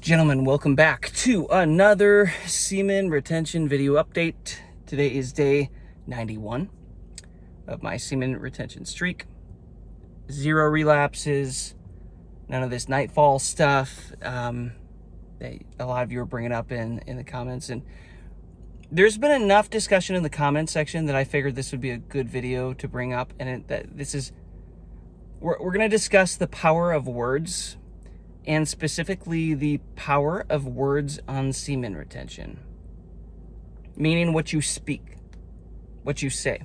Gentlemen, welcome back to another semen retention video update. Today is day 91 of my semen retention streak. 0 relapses, none of this nightfall stuff that a lot of you are bringing up in the comments. And there's been enough discussion in the comment section that I figured this would be a good video to bring up. And we're going to discuss the power of words, and specifically the power of words on semen retention. Meaning what you speak, what you say.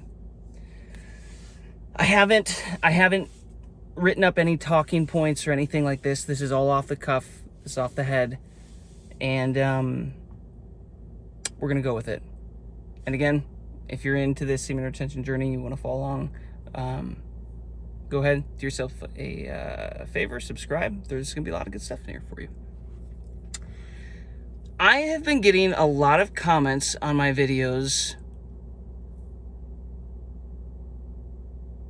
I haven't written up any talking points or anything like this. This is all off the cuff, this is off the head. And we're gonna go with it. And again, if you're into this semen retention journey, you wanna follow along, go ahead, do yourself a favor, subscribe. There's going to be a lot of good stuff in here for you. I have been getting a lot of comments on my videos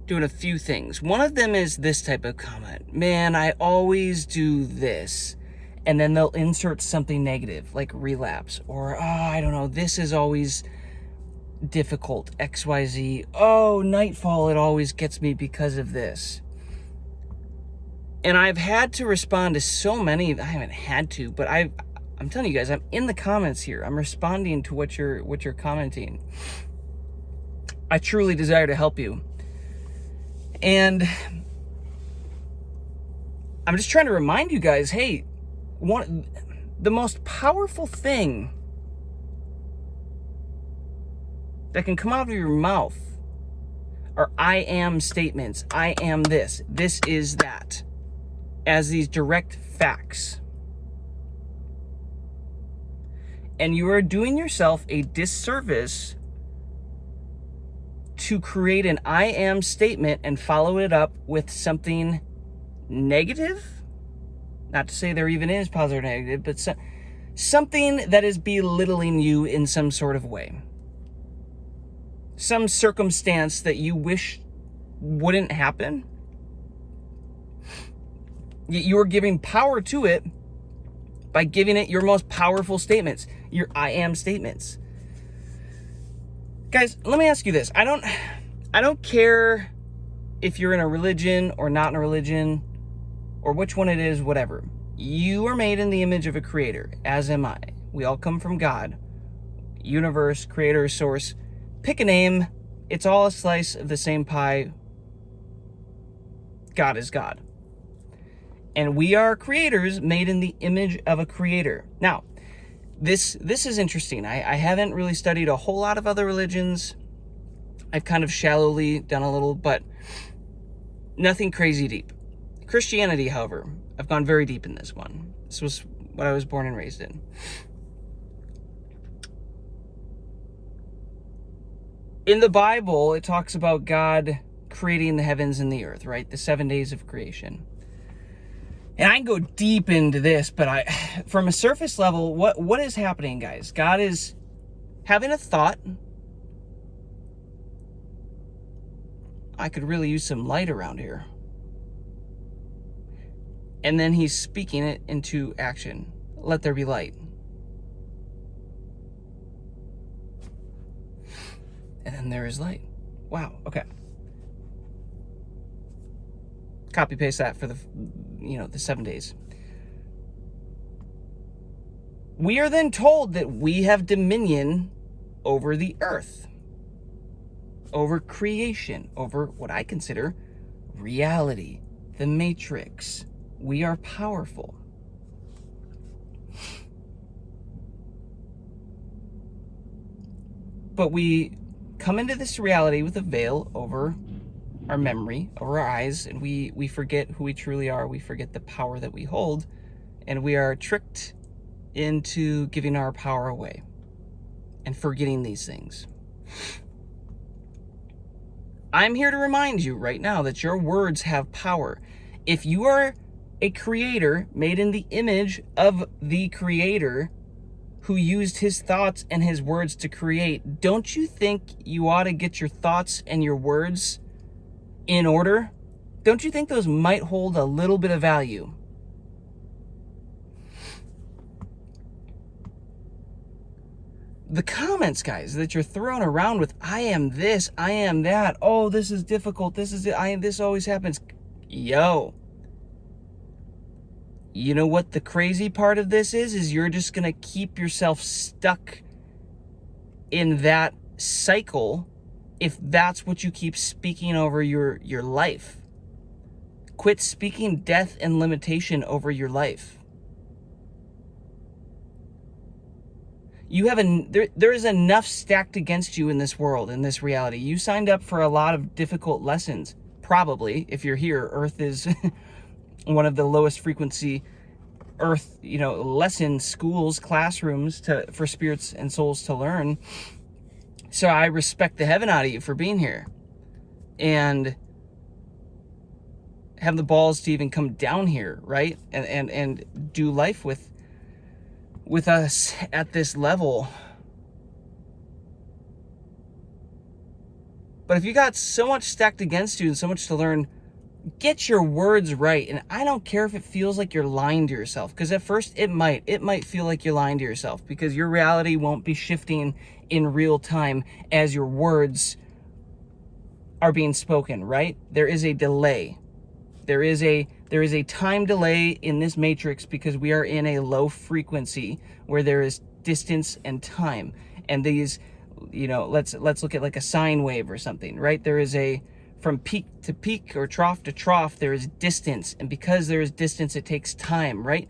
doing a few things. One of them is this type of comment. Man, I always do this. And then they'll insert something negative, like relapse. Or, I don't know, this is always difficult, XYZ. Oh, nightfall, it always gets me because of this. And I've had to respond to so many. I haven't had to, but I'm telling you guys, I'm in the comments here. I'm responding to what you're commenting. I truly desire to help you. And I'm just trying to remind you guys, hey, the most powerful thing that can come out of your mouth are I am statements. I am this. This is that. As these direct facts. And you are doing yourself a disservice to create an I am statement and follow it up with something negative. Not to say there even is positive or negative, but something that is belittling you in some sort of way. Some circumstance that you wish wouldn't happen. You're giving power to it by giving it your most powerful statements, your I am statements. Guys, let me ask you this. I don't care if you're in a religion or not in a religion or which one it is, whatever. You are made in the image of a creator, as am I. We all come from God, universe, creator, source. Pick a name. It's all a slice of the same pie. God is God. And we are creators made in the image of a creator. Now, this is interesting. I haven't really studied a whole lot of other religions. I've kind of shallowly done a little, but nothing crazy deep. Christianity, however, I've gone very deep in this one. This was what I was born and raised in. In the Bible, it talks about God creating the heavens and the earth, right? The 7 days of creation. And I can go deep into this, but from a surface level, what is happening, guys? God is having a thought. I could really use some light around here. And then he's speaking it into action. Let there be light. And then there is light. Wow, okay. Copy paste that for the 7 days. We are then told that we have dominion over the earth, over creation, over what I consider reality, the matrix. We are powerful. But we come into this reality with a veil over our memory, over our eyes, and we forget who we truly are. We forget the power that we hold, and we are tricked into giving our power away and forgetting these things. I'm here to remind you right now that your words have power. If you are a creator made in the image of the creator who used his thoughts and his words to create, don't you think you ought to get your thoughts and your words in order? Don't you think those might hold a little bit of value? the comments, guys, that you're throwing around with, I am this, I am that, oh, this is difficult, this is it, this always happens. Yo, you know what the crazy part of this is you're just going to keep yourself stuck in that cycle if that's what you keep speaking over your life. Quit speaking death and limitation over your life. You have there is enough stacked against you in this world, in this reality. You signed up for a lot of difficult lessons. Probably, if you're here, Earth is one of the lowest frequency Earth, lessons, schools, classrooms for spirits and souls to learn. So I respect the heaven out of you for being here and have the balls to even come down here, right? And do life with us at this level. But if you got so much stacked against you and so much to learn, get your words right. And I don't care if it feels like you're lying to yourself, because at first it might feel like you're lying to yourself, because your reality won't be shifting in real time as your words are being spoken, right? There is a delay. There is a time delay in this matrix because we are in a low frequency where there is distance and time. And these, let's look at like a sine wave or something, right? There is from peak to peak or trough to trough, there is distance. And because there is distance, it takes time, right?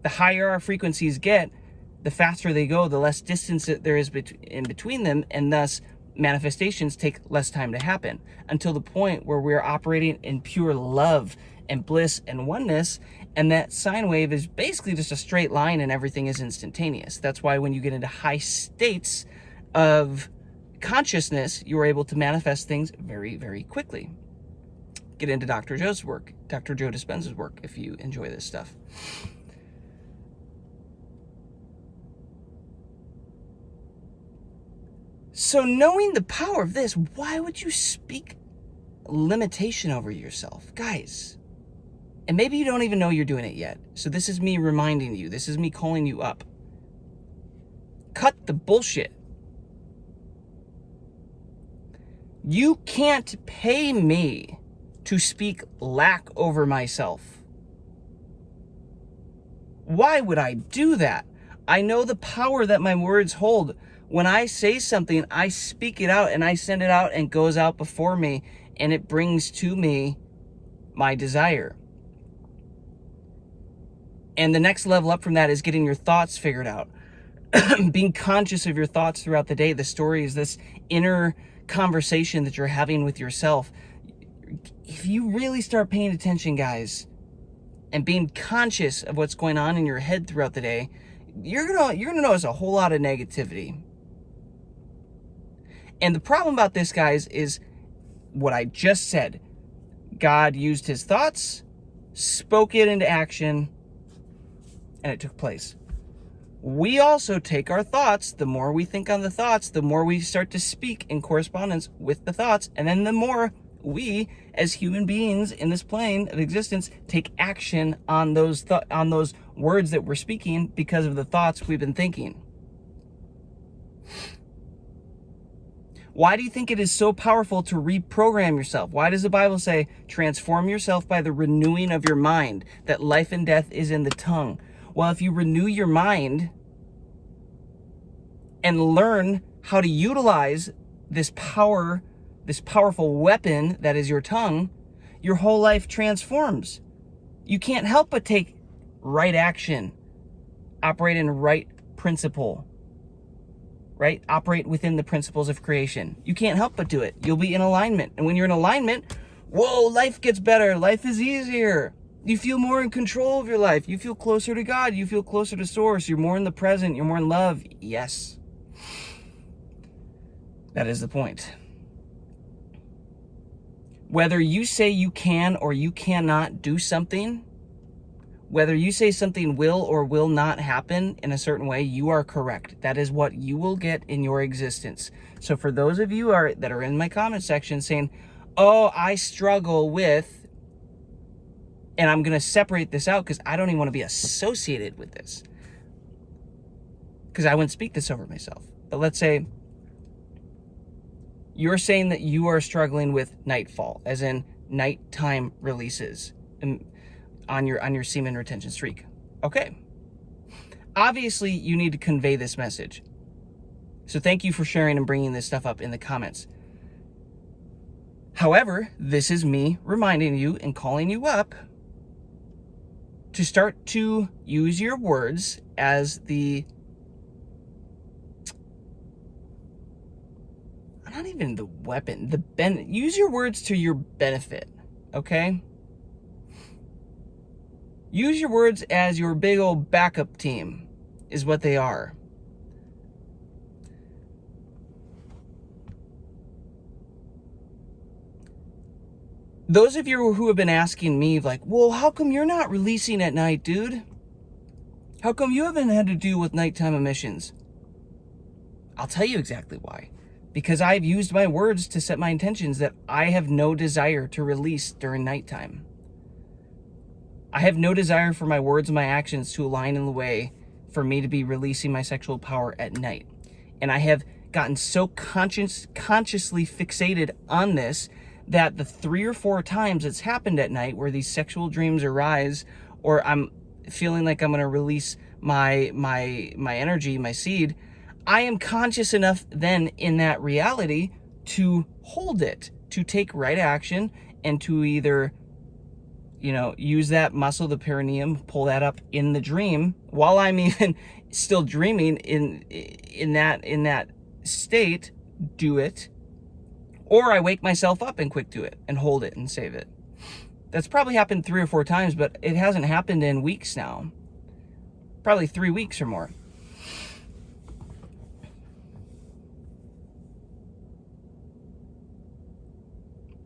The higher our frequencies get, the faster they go, the less distance there is in between them, and thus manifestations take less time to happen, until the point where we're operating in pure love and bliss and oneness, and that sine wave is basically just a straight line and everything is instantaneous. That's why when you get into high states of consciousness, you are able to manifest things very, very quickly. Get into Dr. Joe's work, Dr. Joe Dispenza's work, if you enjoy this stuff. So knowing the power of this, why would you speak limitation over yourself? Guys, and maybe you don't even know you're doing it yet. So this is me reminding you. This is me calling you up. Cut the bullshit. You can't pay me to speak lack over myself. Why would I do that? I know the power that my words hold. When I say something, I speak it out and I send it out and it goes out before me, and it brings to me my desire. And the next level up from that is getting your thoughts figured out. Being conscious of your thoughts throughout the day. The story is this inner conversation that you're having with yourself. If you really start paying attention, guys, and being conscious of what's going on in your head throughout the day, you're gonna notice a whole lot of negativity. And the problem about this, guys, is what I just said. God used his thoughts, spoke it into action, and it took place. We also take our thoughts. The more we think on the thoughts, the more we start to speak in correspondence with the thoughts. And then the more we, as human beings in this plane of existence, take action on those words that we're speaking because of the thoughts we've been thinking. Why do you think it is so powerful to reprogram yourself? Why does the Bible say, transform yourself by the renewing of your mind, that life and death is in the tongue? Well, if you renew your mind and learn how to utilize this power, this powerful weapon that is your tongue, your whole life transforms. You can't help but take right action, operate in right principle, right? Operate within the principles of creation. You can't help but do it. You'll be in alignment. And when you're in alignment, whoa, life gets better. Life is easier. You feel more in control of your life. You feel closer to God. You feel closer to Source. You're more in the present. You're more in love. Yes. That is the point. Whether you say you can or you cannot do something, whether you say something will or will not happen in a certain way, you are correct. That is what you will get in your existence. So for those of you that are in my comment section saying, oh, I struggle with, and I'm going to separate this out because I don't even want to be associated with this, because I wouldn't speak this over myself. But let's say you're saying that you are struggling with nightfall, as in nighttime releases on your semen retention streak. Okay. Obviously, you need to convey this message. So thank you for sharing and bringing this stuff up in the comments. However, this is me reminding you and calling you up to start to use your words as not even the weapon, use your words to your benefit, okay? Use your words as your big old backup team is what they are. Those of you who have been asking me, like, well, how come you're not releasing at night, dude? How come you haven't had to deal with nighttime emissions? I'll tell you exactly why. Because I've used my words to set my intentions that I have no desire to release during nighttime. I have no desire for my words and my actions to align in the way for me to be releasing my sexual power at night. And I have gotten so consciously fixated on this that the 3 or 4 times it's happened at night where these sexual dreams arise, or I'm feeling like I'm going to release my energy, my seed, I am conscious enough then in that reality to hold it, to take right action, and to either, use that muscle, the perineum, pull that up in the dream while I'm even still dreaming in that state, do it. Or I wake myself up and quick do it and hold it and save it. That's probably happened 3 or 4 times, but it hasn't happened in weeks now. Probably 3 weeks or more.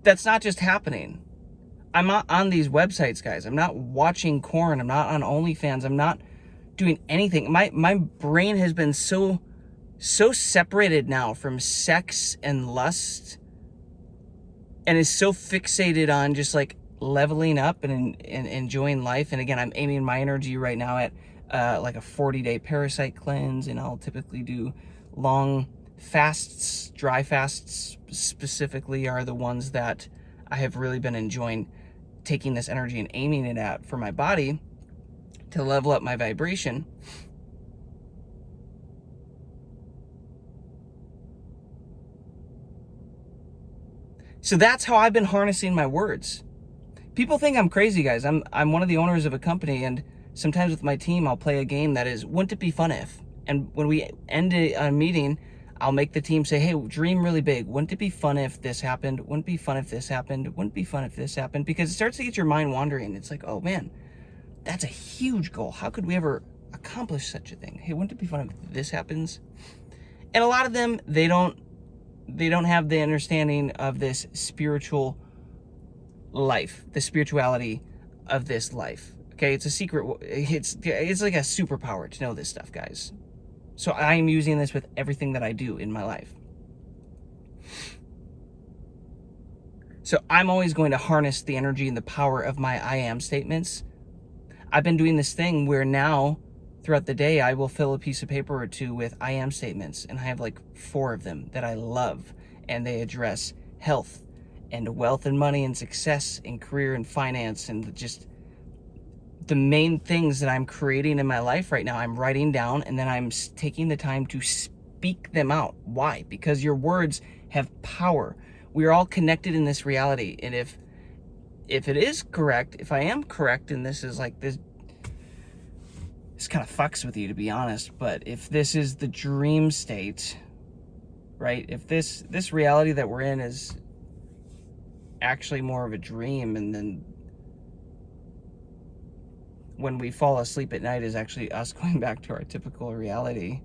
That's not just happening. I'm not on these websites, guys. I'm not watching porn. I'm not on OnlyFans. I'm not doing anything. My brain has been so separated now from sex and lust, and is so fixated on just like leveling up and enjoying life. And again, I'm aiming my energy right now at like a 40-day parasite cleanse, and I'll typically do long fasts. Dry fasts specifically are the ones that I have really been enjoying taking this energy and aiming it at for my body to level up my vibration. So that's how I've been harnessing my words. People think I'm crazy, guys. I'm one of the owners of a company, and sometimes with my team, I'll play a game that is, wouldn't it be fun if? And when we end a meeting, I'll make the team say, hey, dream really big. Wouldn't it be fun if this happened? Wouldn't it be fun if this happened? Wouldn't it be fun if this happened? Because it starts to get your mind wandering. It's like, oh man, that's a huge goal. How could we ever accomplish such a thing? Hey, wouldn't it be fun if this happens? And a lot of them, they don't have the understanding of this spiritual life, the spirituality of this life. Okay, it's a secret. It's like a superpower to know this stuff, guys. So I am using this with everything that I do in my life. So I'm always going to harness the energy and the power of my I am statements. I've been doing this thing where now throughout the day, I will fill a piece of paper or 2 with I am statements, and I have like 4 of them that I love, and they address health and wealth and money and success and career and finance and just the main things that I'm creating in my life right now. I'm writing down, and then I'm taking the time to speak them out. Why? Because your words have power. We are all connected in this reality, and if it is correct, if I am correct, and this is like this kind of fucks with you, to be honest, but if this is the dream state, right? If this reality that we're in is actually more of a dream, and then when we fall asleep at night is actually us going back to our typical reality,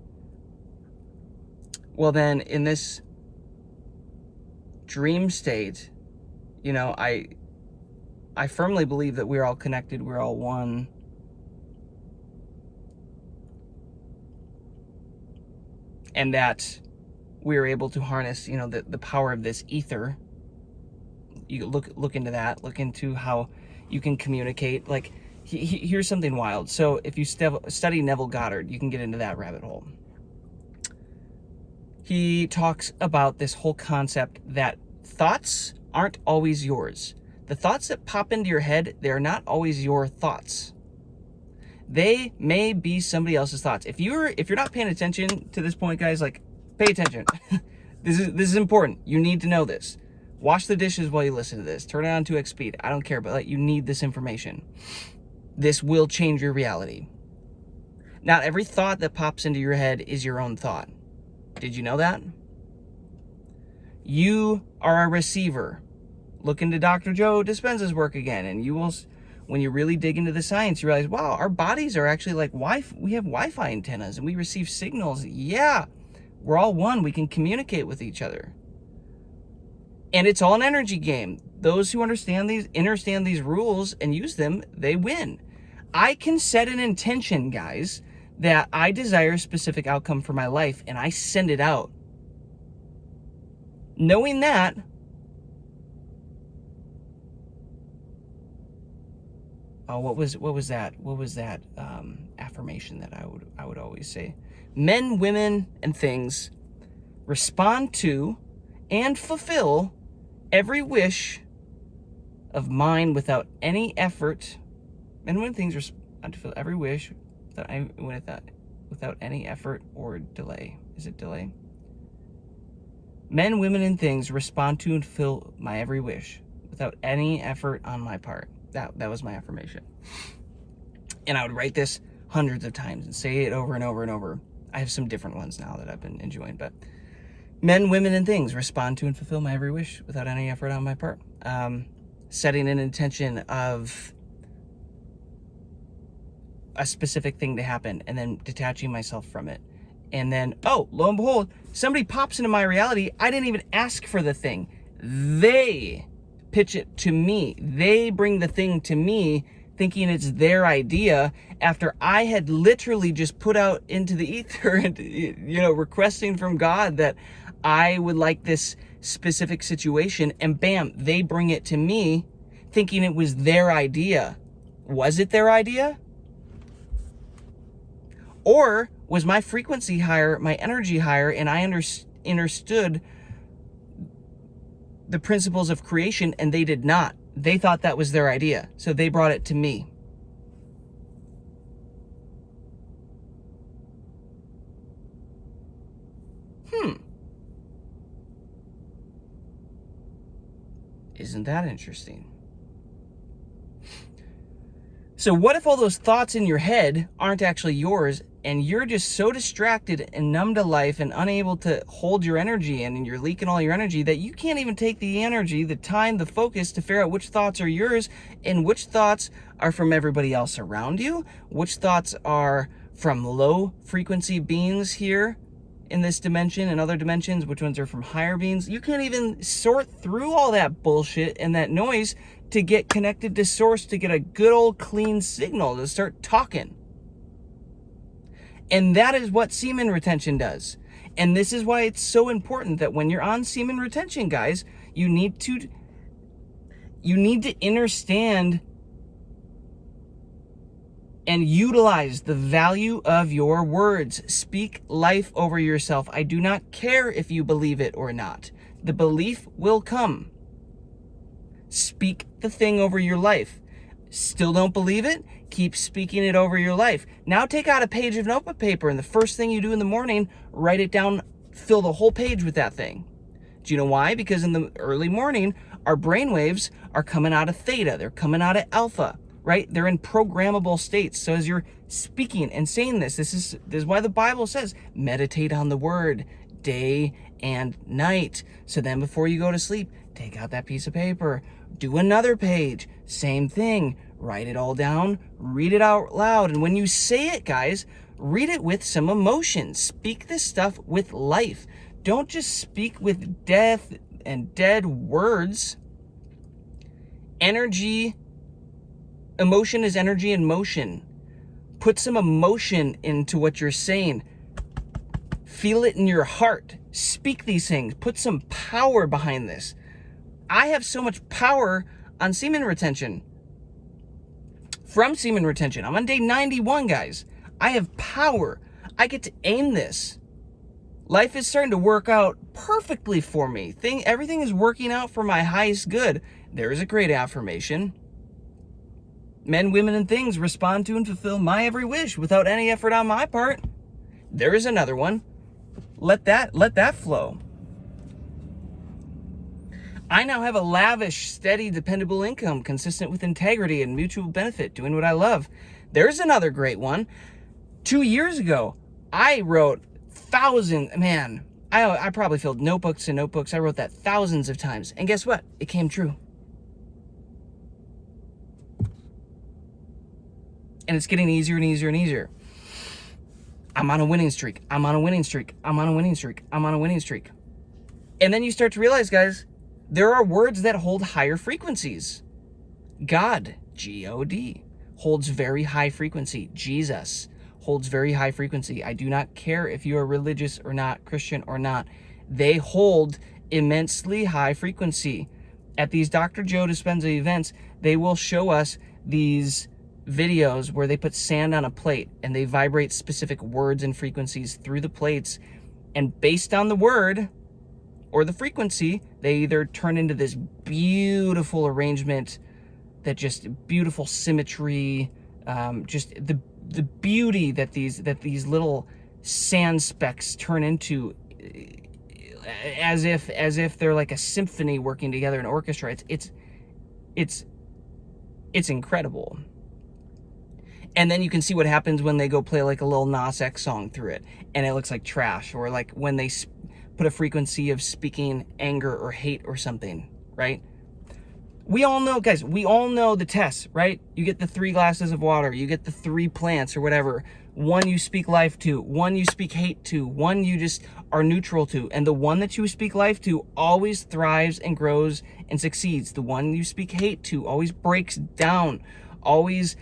well then in this dream state, I firmly believe that we're all connected, we're all one. And that we're able to harness, the power of this ether. You look into that. Look into how you can communicate. Like, here's something wild. So if you study Neville Goddard, you can get into that rabbit hole. he talks about this whole concept that thoughts aren't always yours. The thoughts that pop into your head, they're not always your thoughts. They may be somebody else's thoughts. If you're not paying attention to this point, guys, like, pay attention. This is important. You need to know this. Wash the dishes while you listen to this. Turn it on 2x speed. I don't care, but like, you need this information. This will change your reality. Not every thought that pops into your head is your own thought. Did you know that? You are a receiver. Look into Dr. Joe Dispenza's work again, and you will, when you really dig into the science, you realize, wow, our bodies are actually like Wi-Fi. We have Wi-Fi antennas, and we receive signals. Yeah, we're all one. We can communicate with each other. And it's all an energy game. Those who understand these rules and use them, they win. I can set an intention, guys, that I desire a specific outcome for my life, and I send it out. Knowing that, what was that affirmation that I would always say? Men, women, and things respond to and fulfill every wish of mine without any effort. Men, women, and things respond to fulfill every wish without any effort or delay. Is it delay? Men, women, and things respond to and fulfill my every wish without any effort on my part. That was my affirmation. And I would write this hundreds of times and say it over and over and over. I have some different ones now that I've been enjoying, but men, women, and things respond to and fulfill my every wish without any effort on my part. Setting an intention of a specific thing to happen and then detaching myself from it. And then, oh, lo and behold, somebody pops into my reality. I didn't even ask for the thing. They pitch it to me. They bring the thing to me thinking it's their idea after I had literally just put out into the ether and, requesting from God that I would like this specific situation, and bam, they bring it to me thinking it was their idea. Was it their idea? Or was my frequency higher, my energy higher, and I understood the principles of creation, and they did not? They thought that was their idea, so they brought it to me. Isn't that interesting? So what if all those thoughts in your head aren't actually yours, and you're just so distracted and numb to life and unable to hold your energy in, and you're leaking all your energy that you can't even take the energy, the time, the focus to figure out which thoughts are yours and which thoughts are from everybody else around you, which thoughts are from low frequency beings here in this dimension and other dimensions, which ones are from higher beings. You can't even sort through all that bullshit and that noise to get connected to source, to get a good old clean signal to start talking. And that is what semen retention does. And this is why it's so important that when you're on semen retention, guys, you need to understand and utilize the value of your words. Speak life over yourself. I do not care if you believe it or not. The belief will come. Speak the thing over your life. Still don't believe it? Keep speaking it over your life. Now take out a page of notebook paper, and the first thing you do in the morning, write it down, fill the whole page with that thing. Do you know why? Because in the early morning, our brain waves are coming out of theta. They're coming out of alpha, right? They're in programmable states. So as you're speaking and saying this is why the Bible says, meditate on the word day and night. So then before you go to sleep, take out that piece of paper, do another page, same thing, write it all down, read it out loud. And when you say it, guys, read it with some emotion. Speak this stuff with life. Don't just speak with death and dead words. Energy, emotion is energy in motion. Put some emotion into what you're saying. Feel it in your heart. Speak these things. Put some power behind this. I have so much power on semen retention. From semen retention. I'm on day 91, guys. I have power. I get to aim this Life is starting to work out perfectly for me. Everything is working out for my highest good. There is a great affirmation. Men, women, and things respond to and fulfill my every wish without any effort on my part. There is another one. Let that flow. I now have a lavish, steady, dependable income consistent with integrity and mutual benefit, doing what I love. There's another great one. 2 years ago, I wrote I probably filled notebooks and notebooks. I wrote that thousands of times. And guess what? It came true. And it's getting easier and easier and easier. I'm on a winning streak. I'm on a winning streak. I'm on a winning streak. I'm on a winning streak. And then you start to realize, guys, there are words that hold higher frequencies. God, G-O-D, holds very high frequency. Jesus holds very high frequency. I do not care if you are religious or not, Christian or not. They hold immensely high frequency. At these Dr. Joe Dispenza events, they will show us these videos where they put sand on a plate and they vibrate specific words and frequencies through the plates. And based on the word or the frequency, they either turn into this beautiful arrangement, that just beautiful symmetry, just the beauty that these little sand specks turn into, as if they're like a symphony working together, an orchestra. It's incredible. And then you can see what happens when they go play like a little Nas X song through it, and it looks like trash, or like when they put a frequency of speaking anger or hate or something, right? We all know, guys, we all know the tests, right? You get the 3 glasses of water, you get the 3 plants or whatever. One you speak life to, one you speak hate to, one you just are neutral to. And the one that you speak life to always thrives and grows and succeeds. The one you speak hate to always breaks down, always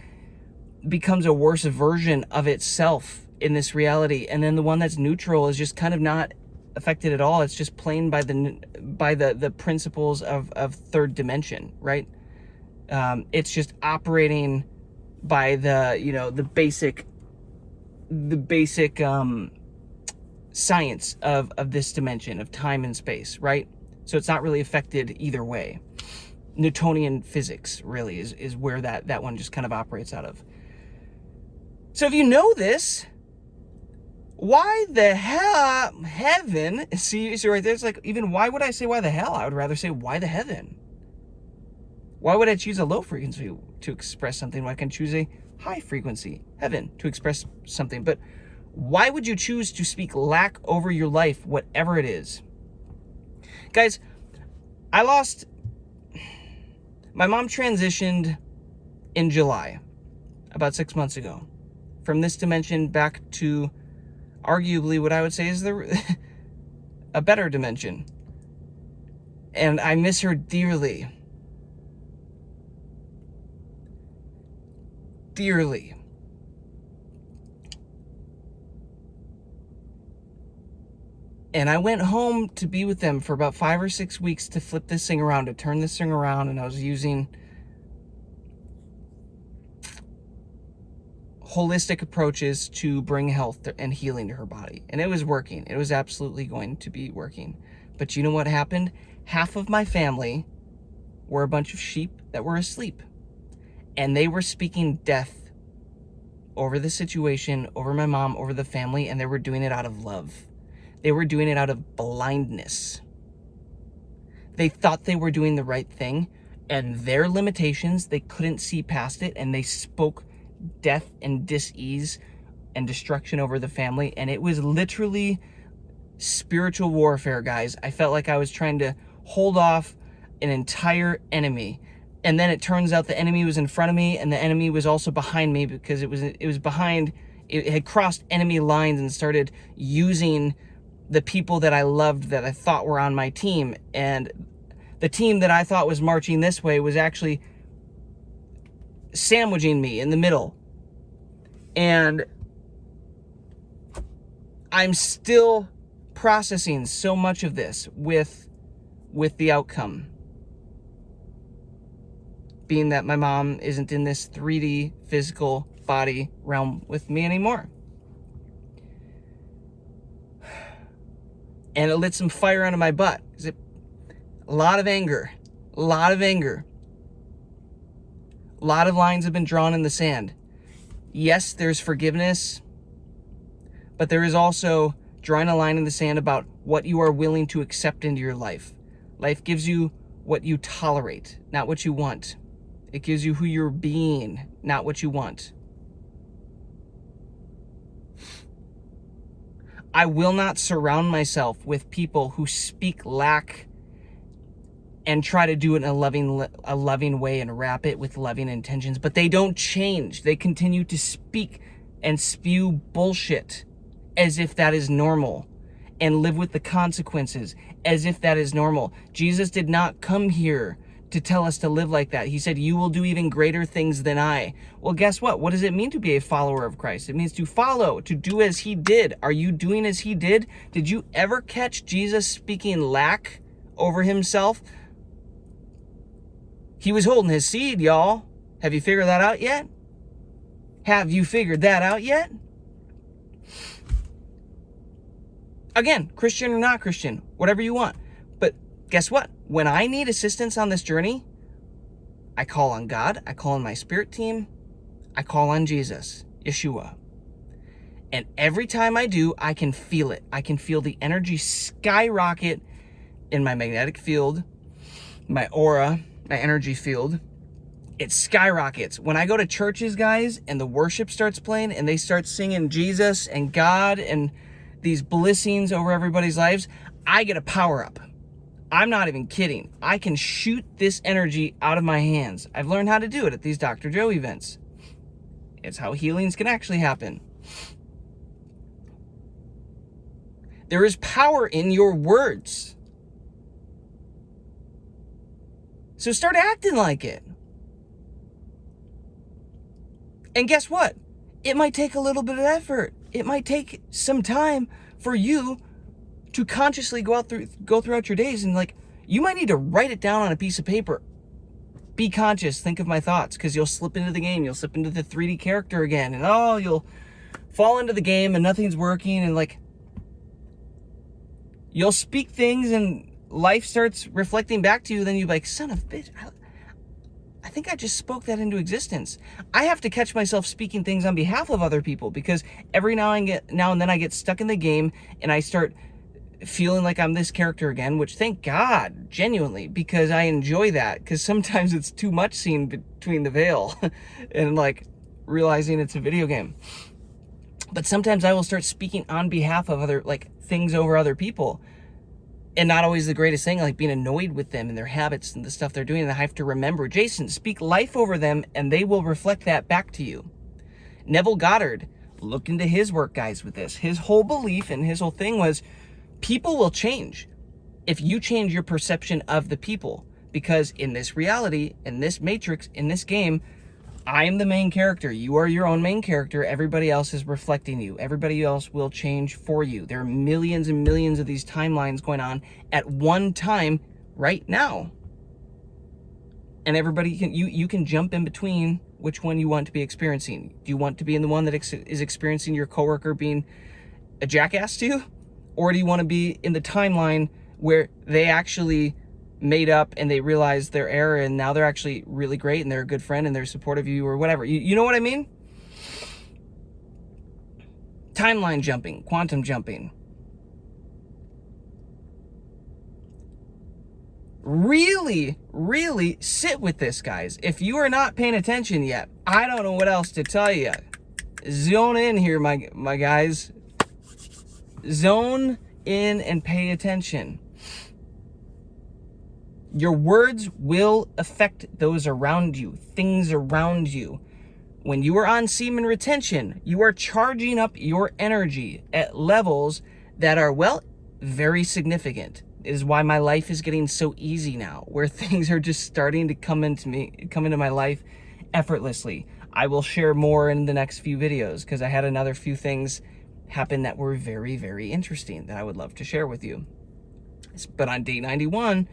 becomes a worse version of itself in this reality. And then the one that's neutral is just kind of not affected at all. It's just plain by the principles of third dimension, right? It's just operating by the basic science of this dimension of time and space, right? So it's not really affected either way. Newtonian physics really is where that one just kind of operates out of. So if you know this, why the hell heaven? See right there, it's like, even why would I say why the hell? I would rather say why the heaven. Why would I choose a low frequency to express something when I can choose a high frequency, heaven, to express something? But why would you choose to speak lack over your life, whatever it is? Guys, my mom transitioned in July, about 6 months ago, from this dimension back to arguably what I would say is a better dimension. And I miss her dearly. Dearly. And I went home to be with them for about 5 or 6 weeks to flip this thing around, to turn this thing around, and I was using holistic approaches to bring health and healing to her body. And it was working. It was absolutely going to be working. But you know what happened? Half of my family were a bunch of sheep that were asleep. And they were speaking death over the situation, over my mom, over the family, and they were doing it out of love. They were doing it out of blindness. They thought they were doing the right thing, and their limitations, they couldn't see past it, and they spoke death and dis-ease and destruction over the family. And it was literally spiritual warfare, guys. I felt like I was trying to hold off an entire enemy, and then it turns out the enemy was in front of me, and the enemy was also behind me, because it was behind. It had crossed enemy lines and started using the people that I loved, that I thought were on my team. And the team that I thought was marching this way was actually sandwiching me in the middle. And I'm still processing so much of this with the outcome being that my mom isn't in this 3D physical body realm with me anymore. and it lit some fire under my butt. A lot of anger, a lot of anger. A lot of lines have been drawn in the sand. Yes, there's forgiveness, but there is also drawing a line in the sand about what you are willing to accept into your life. Life gives you what you tolerate, not what you want. It gives you who you're being, not what you want. I will not surround myself with people who speak lack and try to do it in a loving way and wrap it with loving intentions, but they don't change. They continue to speak and spew bullshit as if that is normal, and live with the consequences as if that is normal. Jesus did not come here to tell us to live like that. He said, you will do even greater things than I. Well, guess what? What does it mean to be a follower of Christ? It means to follow, to do as he did. Are you doing as he did? Did you ever catch Jesus speaking lack over himself? He was holding his seed, y'all. Have you figured that out yet? Have you figured that out yet? Again, Christian or not Christian, whatever you want. But guess what? When I need assistance on this journey, I call on God, I call on my spirit team, I call on Jesus, Yeshua. And every time I do, I can feel it. I can feel the energy skyrocket in my magnetic field, my aura, my energy field. It skyrockets. When I go to churches, guys, and the worship starts playing and they start singing Jesus and God and these blessings over everybody's lives, I get a power up. I'm not even kidding. I can shoot this energy out of my hands. I've learned how to do it at these Dr. Joe events. It's how healings can actually happen. There is power in your words. So start acting like it. And guess what? It might take a little bit of effort. It might take some time for you to consciously go throughout your days, and you might need to write it down on a piece of paper. Be conscious, think of my thoughts, because you'll slip into the game, you'll slip into the 3D character again, and you'll fall into the game and nothing's working, and you'll speak things and life starts reflecting back to you, then you're like, son of a bitch, I think I just spoke that into existence. I have to catch myself speaking things on behalf of other people, because every now and then I get stuck in the game and I start feeling like I'm this character again, which thank God, genuinely, because I enjoy that, because sometimes it's too much seen between the veil and realizing it's a video game. But sometimes I will start speaking on behalf of other things over other people. And not always the greatest thing, like being annoyed with them and their habits and the stuff they're doing. And I have to remember, Jason, speak life over them and they will reflect that back to you. Neville Goddard, look into his work, guys, with this. His whole belief and his whole thing was people will change if you change your perception of the people. Because in this reality, in this matrix, in this game, I am the main character. You are your own main character. Everybody else is reflecting you. Everybody else will change for you. There are millions and millions of these timelines going on at one time right now. And everybody you can jump in between which one you want to be experiencing. Do you want to be in the one that is experiencing your coworker being a jackass to you? Or do you want to be in the timeline where they actually made up and they realized their error and now they're actually really great and they're a good friend and they're supportive of you or whatever? You know what I mean? Timeline jumping, quantum jumping. Really, really sit with this, guys. If you are not paying attention yet, I don't know what else to tell you. Zone in here, my guys. Zone in and pay attention. Your words will affect those around you, things around you. When you are on semen retention, you are charging up your energy at levels that are, very significant. It is why my life is getting so easy now, where things are just starting to come into my life effortlessly. I will share more in the next few videos, because I had another few things happen that were very, very interesting that I would love to share with you. But on day 91,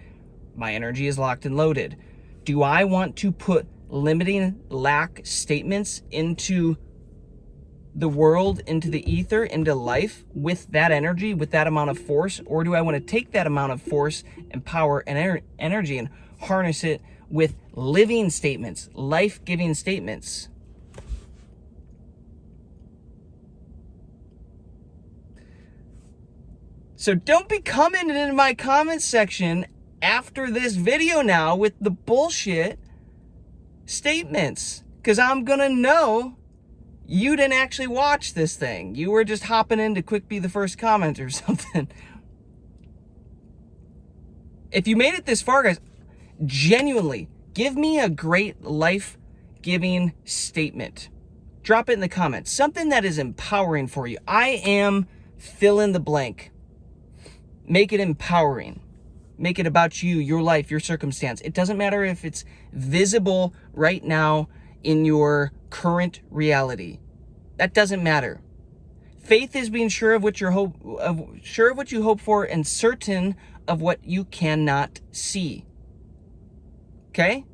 my energy is locked and loaded. Do I want to put limiting lack statements into the world, into the ether, into life with that energy, with that amount of force? Or do I want to take that amount of force and power and energy and harness it with living statements, life-giving statements? So don't be coming into my comments section after this video now with the bullshit statements, because I'm gonna know you didn't actually watch this thing. You were just hopping in to quick be the first comment or something. If you made it this far, guys, genuinely, give me a great life-giving statement. Drop it in the comments. Something that is empowering for you. I am fill in the blank. Make it empowering. Make it about you, your life, your circumstance. It doesn't matter if it's visible right now in your current reality. That doesn't matter. Faith is being sure of what you hope for, and certain of what you cannot see. Okay?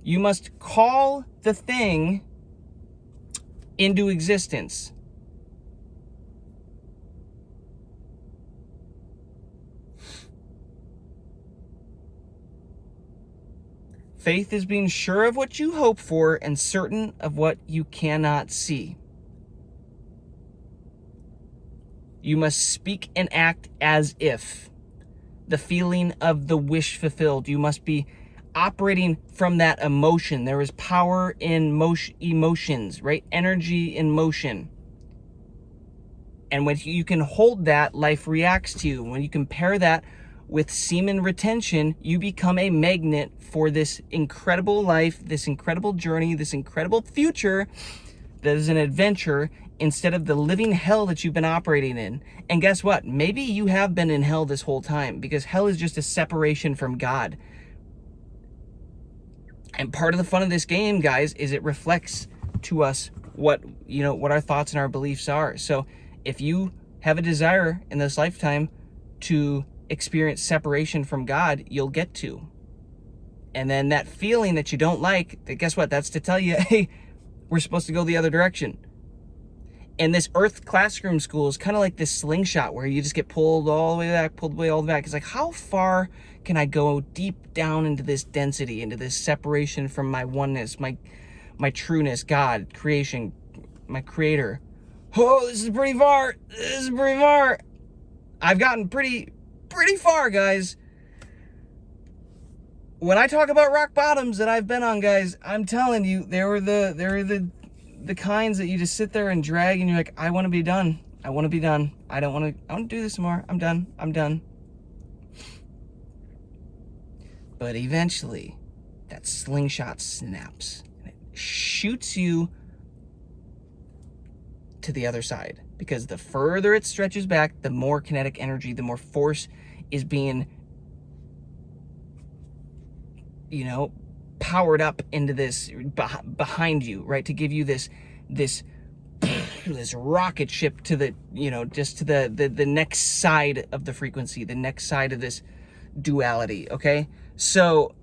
You must call the thing into existence. Faith is being sure of what you hope for and certain of what you cannot see. You must speak and act as if. The feeling of the wish fulfilled. You must be operating from that emotion. There is power in emotions, right? Energy in motion. And when you can hold that, life reacts to you. When you compare that with semen retention, you become a magnet for this incredible life, this incredible journey, this incredible future that is an adventure instead of the living hell that you've been operating in. And guess what? Maybe you have been in hell this whole time, because hell is just a separation from God. And part of the fun of this game, guys, is it reflects to us what our thoughts and our beliefs are. So if you have a desire in this lifetime to experience separation from God, you'll get to. And then that feeling that you don't like, guess what? That's to tell you, hey, we're supposed to go the other direction. And this Earth classroom school is kind of like this slingshot where you just get pulled all the way back, pulled away all the way back. It's like, how far can I go deep down into this density, into this separation from my oneness, my trueness, God, creation, my creator? Oh, this is pretty far. This is pretty far. I've gotten pretty far, guys. When I talk about rock bottoms that I've been on, guys, I'm telling you, there were the kinds that you just sit there and drag, and you're like, I want to be done. I want to be done. I want to do this more. I'm done. But eventually, that slingshot snaps, and it shoots you to the other side. Because the further it stretches back, the more kinetic energy, the more force is being, powered up into this behind you, right? To give you this rocket ship to the, just to the next side of the frequency, the next side of this duality, okay? So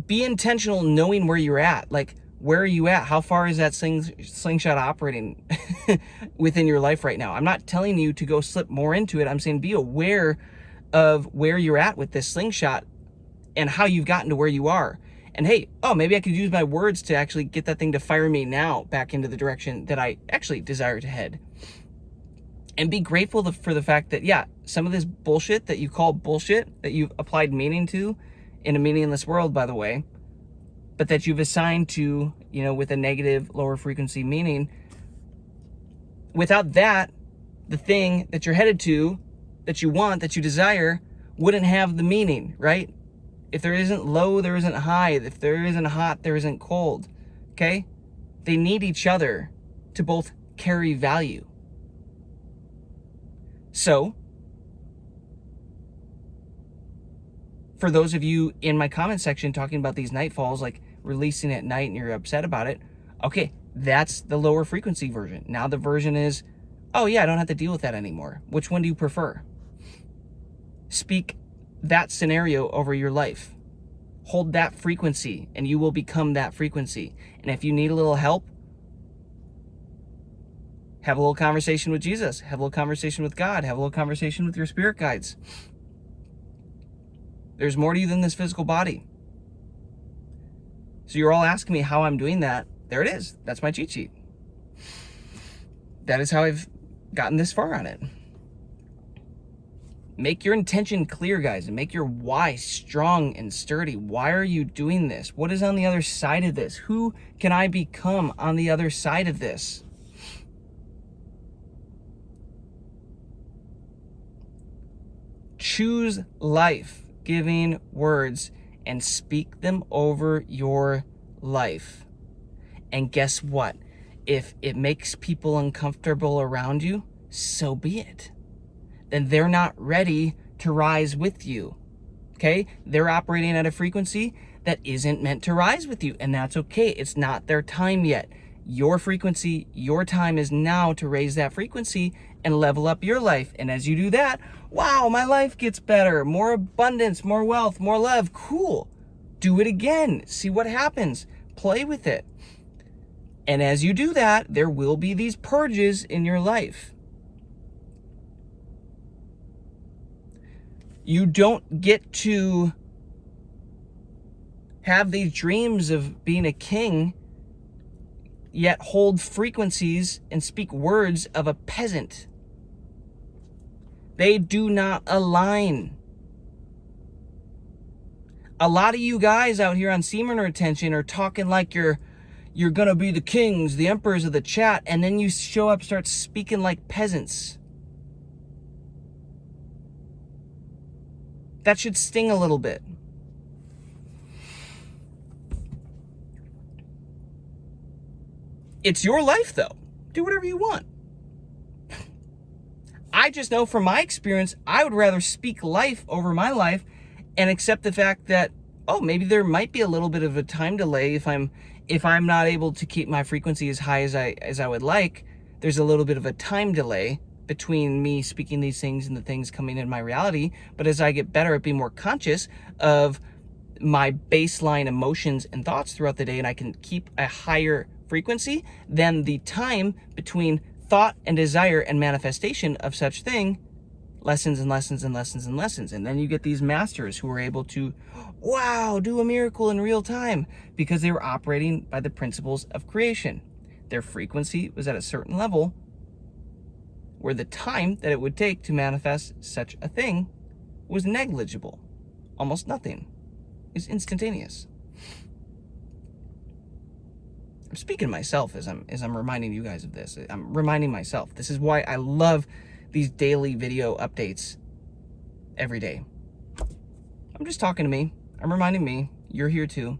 be intentional knowing where you're at. Like, where are you at? How far is that slingshot operating within your life right now? I'm not telling you to go slip more into it. I'm saying be aware of where you're at with this slingshot and how you've gotten to where you are. And hey, maybe I could use my words to actually get that thing to fire me now back into the direction that I actually desire to head. And be grateful for the fact that, yeah, some of this bullshit that you call bullshit, that you've applied meaning to in a meaningless world, by the way, but that you've assigned to, with a negative, lower frequency meaning. Without that, the thing that you're headed to, that you want, that you desire, wouldn't have the meaning, right? If there isn't low, there isn't high. If there isn't hot, there isn't cold, okay? They need each other to both carry value. So, for those of you in my comment section talking about these nightfalls, like releasing at night and you're upset about it, okay, that's the lower frequency version. Now the version is, oh yeah, I don't have to deal with that anymore. Which one do you prefer? Speak that scenario over your life. hold that frequency and you will become that frequency. And if you need a little help, have a little conversation with Jesus, have a little conversation with God, have a little conversation with your spirit guides. There's more to you than this physical body. So you're all asking me how I'm doing that. There it is. That's my cheat sheet. That is how I've gotten this far on it. Make your intention clear, guys, and make your why strong and sturdy. Why are you doing this? What is on the other side of this? Who can I become on the other side of this? Choose life-giving words and speak them over your life. And guess what? If it makes people uncomfortable around you, so be it. Then they're not ready to rise with you. Okay? They're operating at a frequency that isn't meant to rise with you, and that's okay. It's not their time yet. Your frequency, your time is now to raise that frequency and level up your life. And as you do that, wow, my life gets better. More abundance, more wealth, more love. Cool. Do it again. See what happens. Play with it. And as you do that, there will be these purges in your life. You don't get to have these dreams of being a king, yet hold frequencies and speak words of a peasant. They do not align. A lot of you guys out here on Semen Retention are talking like you're gonna be the kings, the emperors of the chat, and then you show up, start speaking like peasants. That should sting a little bit. It's your life, though. Do whatever you want. I just know from my experience, I would rather speak life over my life and accept the fact that, oh, maybe there might be a little bit of a time delay if I'm not able to keep my frequency as high as I would like. There's a little bit of a time delay between me speaking these things and the things coming in my reality. But as I get better at being more conscious of my baseline emotions and thoughts throughout the day, and I can keep a higher frequency, then the time between thought and desire and manifestation of such thing lessens and lessens and lessens and lessens. And then you get these masters who are able to, wow, do a miracle in real time because they were operating by the principles of creation. Their frequency was at a certain level where the time that it would take to manifest such a thing was negligible. Almost nothing. It's instantaneous. I'm speaking to myself as I'm reminding you guys of this. I'm reminding myself. This is why I love these daily video updates every day. I'm just talking to me. I'm reminding me. You're here too.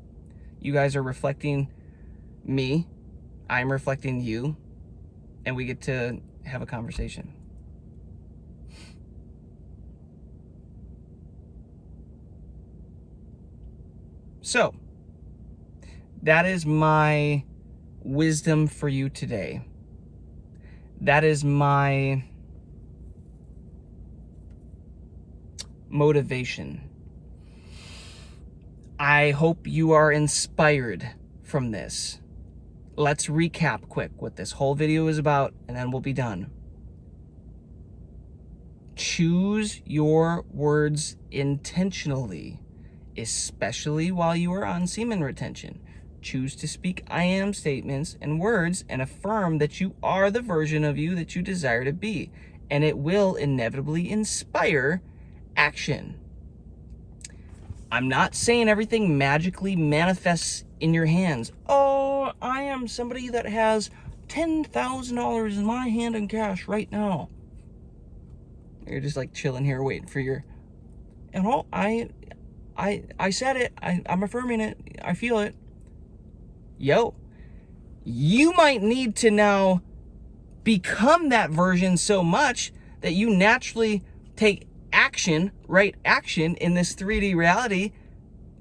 You guys are reflecting me. I'm reflecting you. And we get to have a conversation. So, that is my wisdom for you today. That is my motivation. I hope you are inspired from this. Let's recap quick what this whole video is about, and then we'll be done. Choose your words intentionally, especially while you are on semen retention. Choose to speak I am statements and words and affirm that you are the version of you that you desire to be, and it will inevitably inspire action. I'm not saying everything magically manifests in your hands. Oh, I am somebody that has $10,000 in my hand in cash right now. You're just like chilling here waiting for your, you know, I said it. I'm affirming it. I feel it. Yo, you might need to now become that version so much that you naturally take action, right action in this 3D reality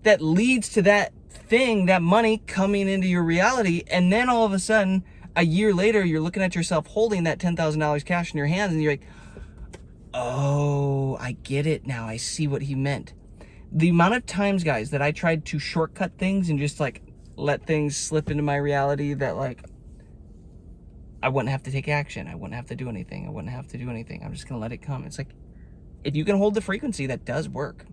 that leads to that thing, that money coming into your reality. And then all of a sudden, a year later, you're looking at yourself holding that $10,000 cash in your hands and you're like, oh, I get it now. I see what he meant. The amount of times, guys, that I tried to shortcut things and just like let things slip into my reality that like I wouldn't have to take action. I wouldn't have to do anything. I'm just going to let it come. It's like, if you can hold the frequency, that does work.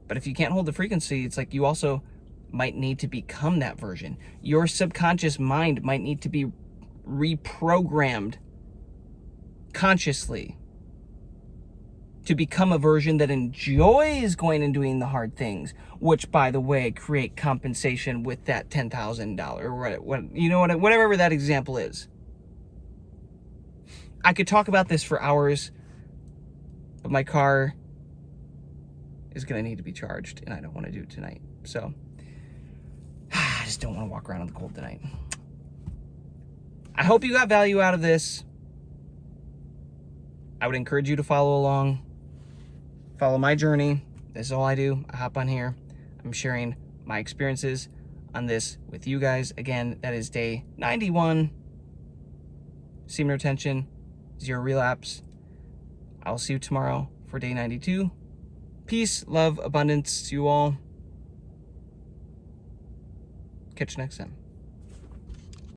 But if you can't hold the frequency, it's like you also might need to become that version. Your subconscious mind might need to be reprogrammed consciously to become a version that enjoys going and doing the hard things, which, by the way, create compensation with that $10,000 or whatever that example is. I could talk about this for hours, but my car is going to need to be charged, and I don't want to do it tonight. So I just don't want to walk around in the cold tonight. I hope you got value out of this. I would encourage you to follow along. Follow my journey. This is all I do. I hop on here. I'm sharing my experiences on this with you guys. Again, that is day 91. Semen retention, 0 relapse. I'll see you tomorrow for day 92. Peace, love, abundance to you all. Catch you next time.